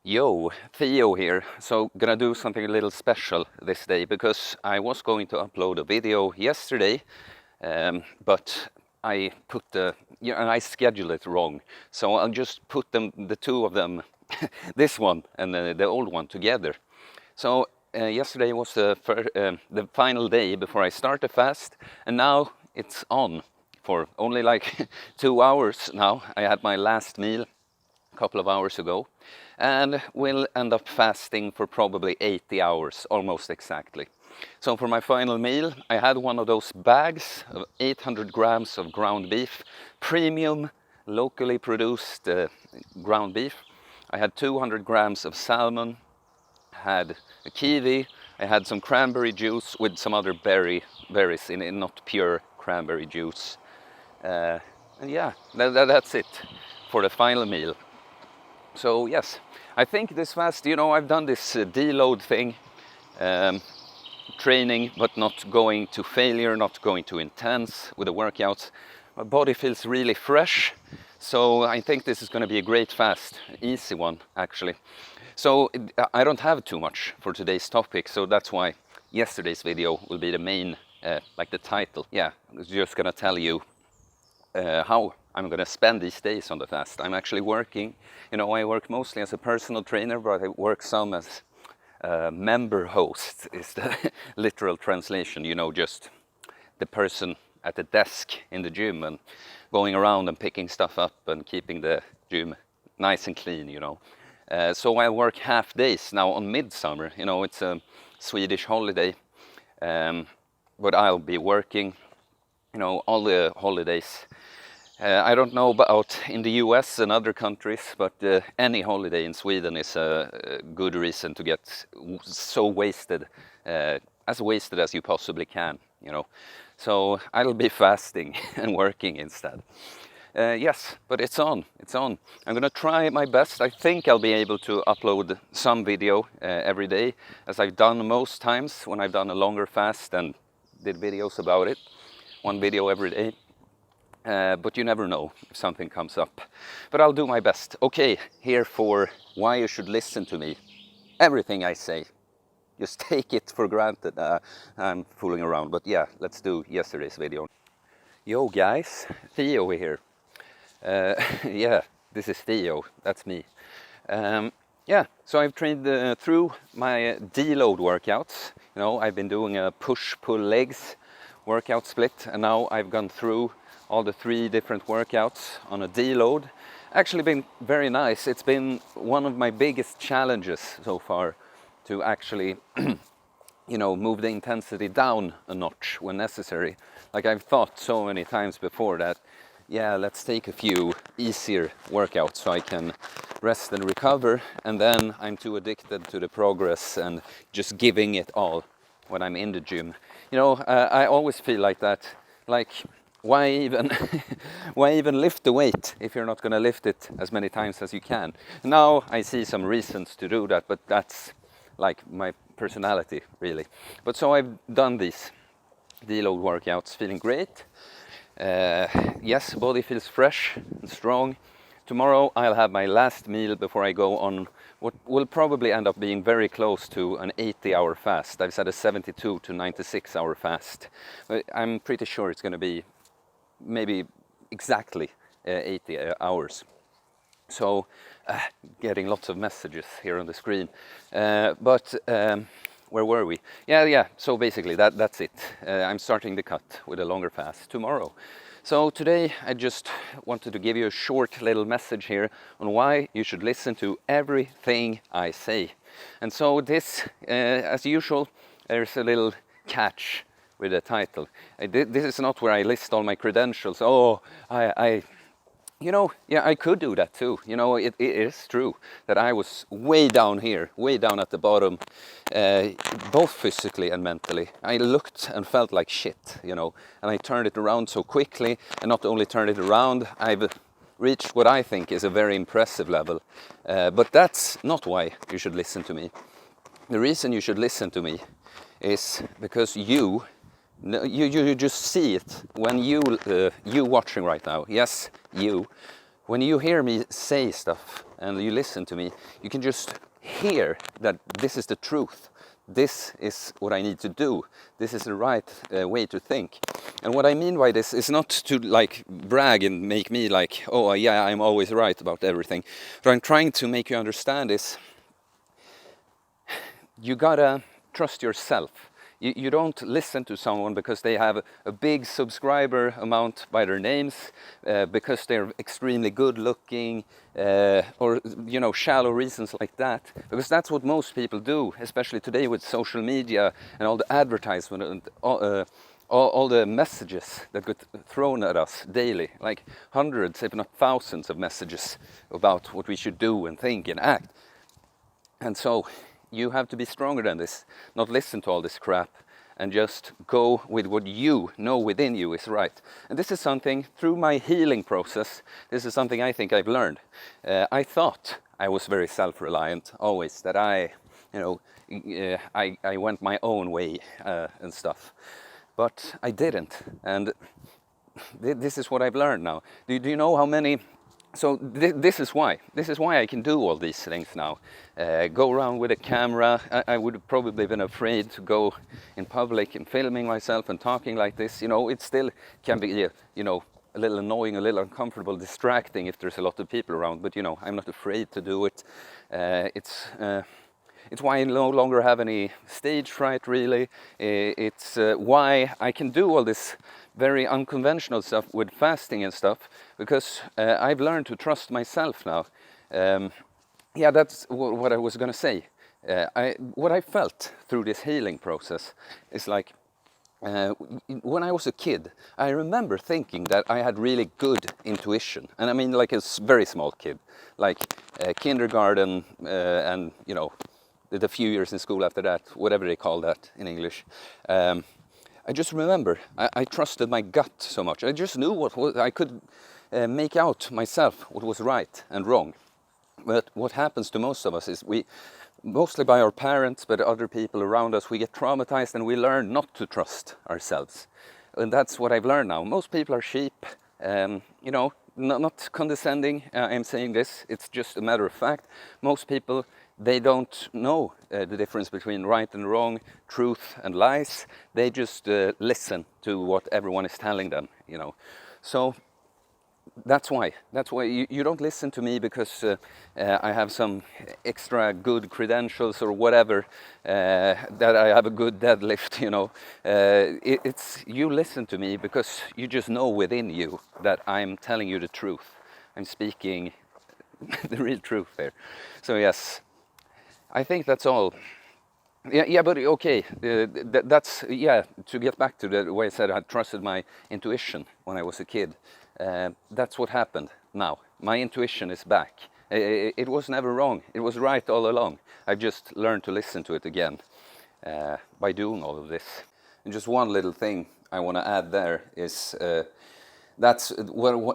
Yo, Theo here. So gonna do something a little special this day because I was going to upload a video yesterday, but I put and I scheduled it wrong. So I'll just put the two of them, this one and the old one together. So yesterday was the final day before I start the fast, and now it's on for only like 2 hours now. I had my last meal a couple of hours ago, and will end up fasting for probably 80 hours, almost exactly. So for my final meal, I had one of those bags of 800 grams of ground beef, premium, locally produced ground beef. I had 200 grams of salmon, had a kiwi, I had some cranberry juice with some other berries in it, not pure cranberry juice. And yeah, that's it for the final meal. So yes, I think this fast, I've done this deload thing, training but not going to failure, not going too intense with the workouts. My body feels really fresh, so I think this is going to be a great fast, easy one actually. So I don't have too much for today's topic, so that's why yesterday's video will be the main, like the title. Yeah, I was just going to tell you how I'm going to spend these days on the fast. I'm actually working, I work mostly as a personal trainer, but I work some as member host is the literal translation, just the person at the desk in the gym and going around and picking stuff up and keeping the gym nice and clean, So I work half days now on midsummer, it's a Swedish holiday, but I'll be working, all the holidays. I don't know about in the US and other countries, but any holiday in Sweden is a good reason to get so wasted, as wasted as you possibly can, So I'll be fasting and working instead. Yes, but it's on. I'm gonna try my best. I think I'll be able to upload some video every day, as I've done most times when I've done a longer fast and did videos about it. One video every day. But you never know if something comes up. But I'll do my best. Okay, here for why you should listen to me. Everything I say. Just take it for granted. I'm fooling around, but yeah, let's do yesterday's video. Yo guys, Theo here. Yeah, this is Theo, that's me. Yeah, so I've trained through my deload workouts. I've been doing a push-pull legs workout split, and now I've gone through all the 3 different workouts on a deload. Actually been very nice. It's been one of my biggest challenges so far to actually move the intensity down a notch when necessary. Like I've thought so many times before that, yeah, let's take a few easier workouts so I can rest and recover, and then I'm too addicted to the progress and just giving it all when I'm in the gym. I always feel like that, like why even lift the weight if you're not going to lift it as many times as you can? Now I see some reasons to do that, but that's like my personality really. But so I've done these deload workouts, feeling great. Yes, body feels fresh and strong. Tomorrow I'll have my last meal before I go on what will probably end up being very close to an 80-hour fast. I've said a 72 to 96-hour fast. But I'm pretty sure it's going to be maybe exactly 80 hours. So getting lots of messages here on the screen. But where were we? Yeah. So basically that's it. I'm starting the cut with a longer fast tomorrow. So today I just wanted to give you a short little message here on why you should listen to everything I say. And so this, as usual, there's a little catch with the title. This is not where I list all my credentials. Oh, I could do that too. It is true that I was way down here, way down at the bottom, both physically and mentally. I looked and felt like shit, and I turned it around so quickly, and not only turned it around, I've reached what I think is a very impressive level. But that's not why you should listen to me. The reason you should listen to me is because you just see it when you watching right now. Yes, you. When you hear me say stuff and you listen to me, you can just hear that this is the truth. This is what I need to do. This is the right way to think. And what I mean by this is not to like brag and make me like, oh yeah, I'm always right about everything. What I'm trying to make you understand is you gotta trust yourself. You don't listen to someone because they have a big subscriber amount by their names, because they're extremely good looking, or you know, shallow reasons like that. Because that's what most people do, especially today with social media and all the advertisement and all the messages that get thrown at us daily, like hundreds, if not thousands, of messages about what we should do and think and act. And so you have to be stronger than this, not listen to all this crap, and just go with what you know within you is right. And this is something, through my healing process, this is something I think I've learned. I thought I was very self-reliant, always, that I went my own way and stuff. But I didn't, and this is what I've learned now. Do you know how many... So this is why I can do all these things now. Go around with a camera. I would have probably been afraid to go in public and filming myself and talking like this. You know, it still can be, you know, a little annoying, a little uncomfortable, distracting if there's a lot of people around. But you know, I'm not afraid to do it. It's why I no longer have any stage fright, really. It's why I can do all this very unconventional stuff with fasting and stuff, because I've learned to trust myself now. Yeah, that's what I was going to say. What I felt through this healing process is like, when I was a kid, I remember thinking that I had really good intuition. And I mean like a very small kid, like kindergarten and, you know, the few years in school after that, whatever they call that in English. I just remember I trusted my gut so much. I just knew I could make out myself what was right and wrong. But what happens to most of us is we, mostly by our parents, but other people around us, we get traumatized and we learn not to trust ourselves. And that's what I've learned now. Most people are sheep, you know, not condescending. I'm saying this, it's just a matter of fact. Most people, they don't know the difference between right and wrong, truth and lies. They just listen to what everyone is telling them, you know. So that's why you don't listen to me because I have some extra good credentials or whatever, that I have a good deadlift, you know. It's you listen to me because you just know within you that I'm telling you the truth. I'm speaking the real truth there. So yes, I think that's all. Yeah, but okay, that's, yeah, to get back to the way I said I trusted my intuition when I was a kid. That's what happened now. My intuition is back. It was never wrong. It was right all along. I've just learned to listen to it again by doing all of this. And just one little thing I want to add there is that's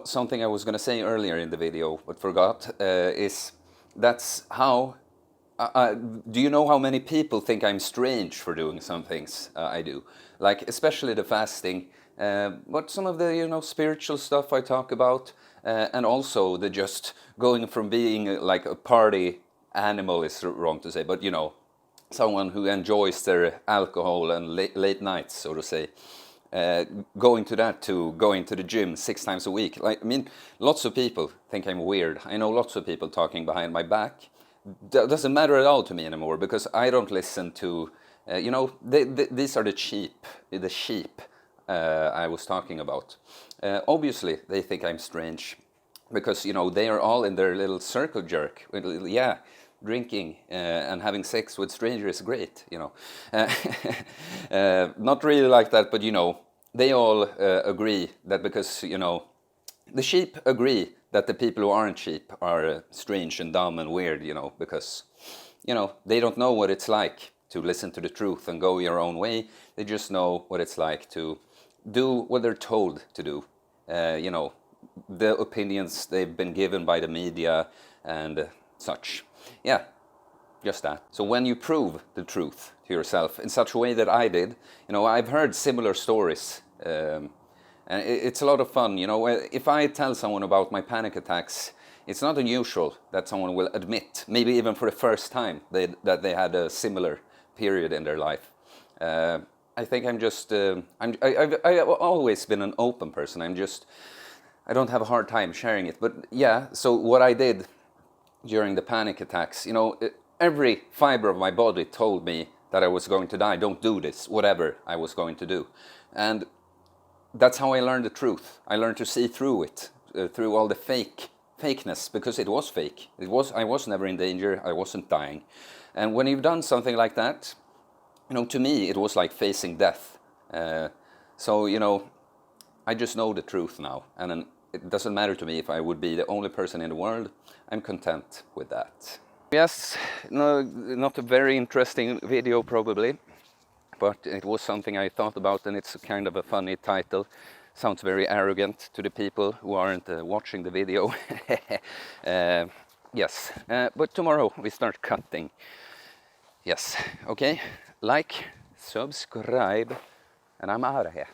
something I was going to say earlier in the video but forgot, is that's how... do you know how many people think I'm strange for doing some things I do? Like, especially the fasting, but some of the, you know, spiritual stuff I talk about, and also the just going from being like a party animal is wrong to say, but you know, someone who enjoys their alcohol and late nights, so to say, going to that to going to the gym 6 times a week. Like, I mean, lots of people think I'm weird. I know lots of people talking behind my back. Doesn't matter at all to me anymore, because I don't listen to, you know, these are the sheep I was talking about. Obviously, they think I'm strange, because, you know, they are all in their little circle jerk. Yeah, drinking and having sex with strangers is great, you know. Not really like that, but, you know, they all agree that because, you know, the sheep agree that the people who aren't sheep are strange and dumb and weird, you know, because, you know, they don't know what it's like to listen to the truth and go your own way. They just know what it's like to do what they're told to do. You know, the opinions they've been given by the media and such. Yeah, just that. So when you prove the truth to yourself in such a way that I did, you know, I've heard similar stories. And it's a lot of fun, you know. If I tell someone about my panic attacks, It's not unusual that someone will admit, maybe even for the first time, that they had a similar period in their life. I think I'm just, I've always been an open person. I don't have a hard time sharing it. But yeah, so what I did during the panic attacks, you know, every fiber of my body told me that I was going to die. Don't do this, whatever I was going to do. And that's how I learned the truth. I learned to see through it, through all the fakeness, because it was fake. I was never in danger. I wasn't dying. And when you've done something like that, you know, to me, it was like facing death. So, you know, I just know the truth now. And then it doesn't matter to me if I would be the only person in the world. I'm content with that. Yes, no, not a very interesting video probably, but it was something I thought about, and it's kind of a funny title. Sounds very arrogant to the people who aren't watching the video. Yes, but tomorrow we start cutting. Yes, okay, like, subscribe, and I'm out of here.